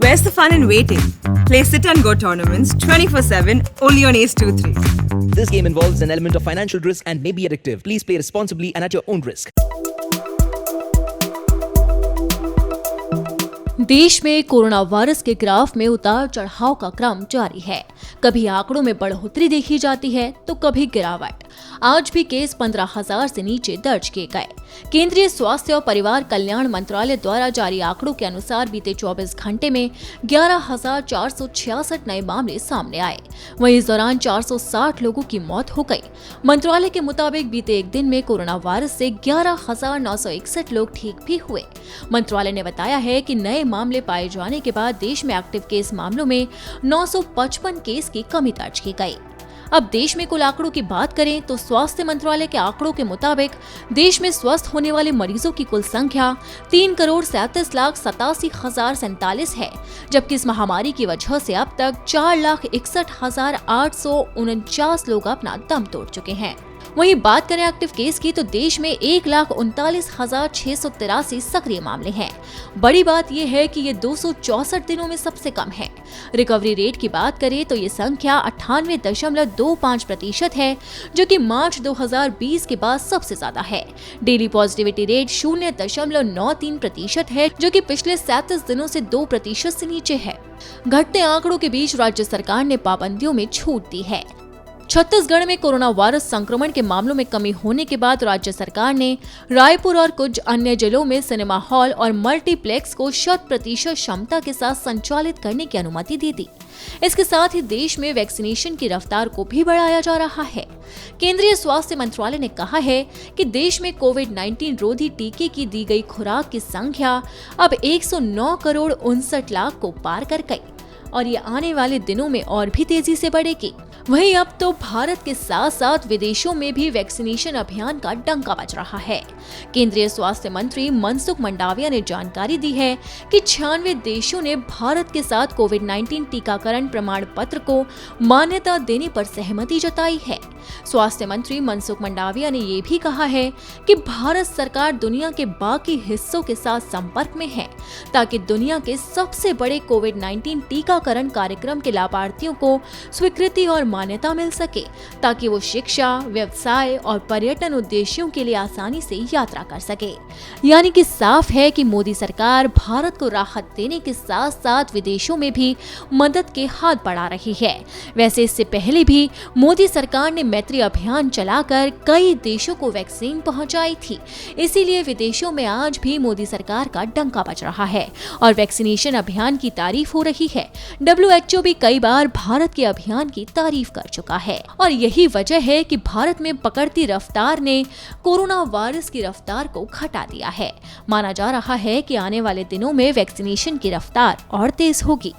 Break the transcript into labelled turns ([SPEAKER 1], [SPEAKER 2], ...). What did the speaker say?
[SPEAKER 1] Where's the fun in waiting? Play Sit and Go tournaments 24/7 only on Ace 2-3.
[SPEAKER 2] This game involves an element of financial risk and may be addictive. Please play responsibly and at your own risk.
[SPEAKER 3] देश में corona virus के graph में उतार चढ़ाव का क्रम जारी है। कभी आंकड़ों में बढ़ोतरी देखी जाती है तो कभी गिरावट। आज भी केस 15,000 से नीचे दर्ज किए गए। केंद्रीय स्वास्थ्य और परिवार कल्याण मंत्रालय द्वारा जारी आंकड़ों के अनुसार बीते 24 घंटे में 11,466 नए मामले सामने आए। वहीं इस दौरान 460 लोगों की मौत हो गई। मंत्रालय के मुताबिक बीते एक दिन में कोरोना वायरस से 11,961 लोग ठीक भी हुए। मंत्रालय ने बताया है कि नए मामले पाए जाने के बाद देश में एक्टिव केस मामलों में 955 केस की कमी दर्ज की गई। अब देश में कुल आंकड़ों की बात करें तो स्वास्थ्य मंत्रालय के आंकड़ों के मुताबिक देश में स्वस्थ होने वाले मरीजों की कुल संख्या 3,37,87,047 है, जबकि इस महामारी की वजह से अब तक 4,61,849 लोग अपना दम तोड़ चुके हैं। वहीं बात करें एक्टिव केस की तो देश में 1,39,683 सक्रिय मामले हैं। बड़ी बात यह है कि ये 264 दिनों में सबसे कम है। रिकवरी रेट की बात करें तो ये संख्या 98.25% है, जो कि मार्च 2020 के बाद सबसे ज्यादा है। डेली पॉजिटिविटी रेट 0.93% है, जो कि पिछले 37 दिनों से 2% से नीचे है। घटते आंकड़ों के बीच राज्य सरकार ने पाबंदियों में छूट दी है। छत्तीसगढ़ में कोरोना वायरस संक्रमण के मामलों में कमी होने के बाद राज्य सरकार ने रायपुर और कुछ अन्य जिलों में सिनेमा हॉल और मल्टीप्लेक्स को 100% क्षमता के साथ संचालित करने की अनुमति दी थी। इसके साथ ही देश में वैक्सीनेशन की रफ्तार को भी बढ़ाया जा रहा है। केंद्रीय स्वास्थ्य मंत्रालय ने कहा है कि देश में कोविड-19 रोधी टीके की दी गई खुराक की संख्या अब 109,59,00,000 को पार कर गई और ये आने वाले दिनों में और भी तेजी से बढ़ेगी। वहीं अब तो भारत के साथ साथ विदेशों में भी वैक्सीनेशन अभियान का डंका बज रहा है। केंद्रीय स्वास्थ्य मंत्री मनसुख मंडाविया ने जानकारी दी है कि 96 देशों ने भारत के साथ कोविड-19 टीकाकरण प्रमाण पत्र को मान्यता देने पर सहमति जताई है। स्वास्थ्य मंत्री मनसुख मंडाविया ने ये भी कहा है कि भारत सरकार दुनिया के बाकी हिस्सों के साथ संपर्क में है ताकि दुनिया के सबसे बड़े कोविड-19 टीकाकरण कार्यक्रम के लाभार्थियों को स्वीकृति और मान्यता मिल सके, ताकि वो शिक्षा, व्यवसाय और पर्यटन उद्देश्यों के लिए आसानी से यात्रा कर सके। यानी कि साफ है कि मोदी सरकार भारत को राहत देने के साथ साथ विदेशों में भी मदद के हाथ बढ़ा रही है। वैसे इससे पहले भी मोदी सरकार ने मैत्री अभियान चलाकर कई देशों को वैक्सीन पहुंचाई थी। इसीलिए विदेशों में आज भी मोदी सरकार का डंका बज रहा है और वैक्सीनेशन अभियान की तारीफ हो रही है। WHO भी कई बार भारत के अभियान की तारीफ कर चुका है और यही वजह है कि भारत में पकड़ती रफ्तार ने कोरोना वायरस की रफ्तार को घटा दिया है। माना जा रहा है कि आने वाले दिनों में वैक्सीनेशन की रफ्तार और तेज होगी।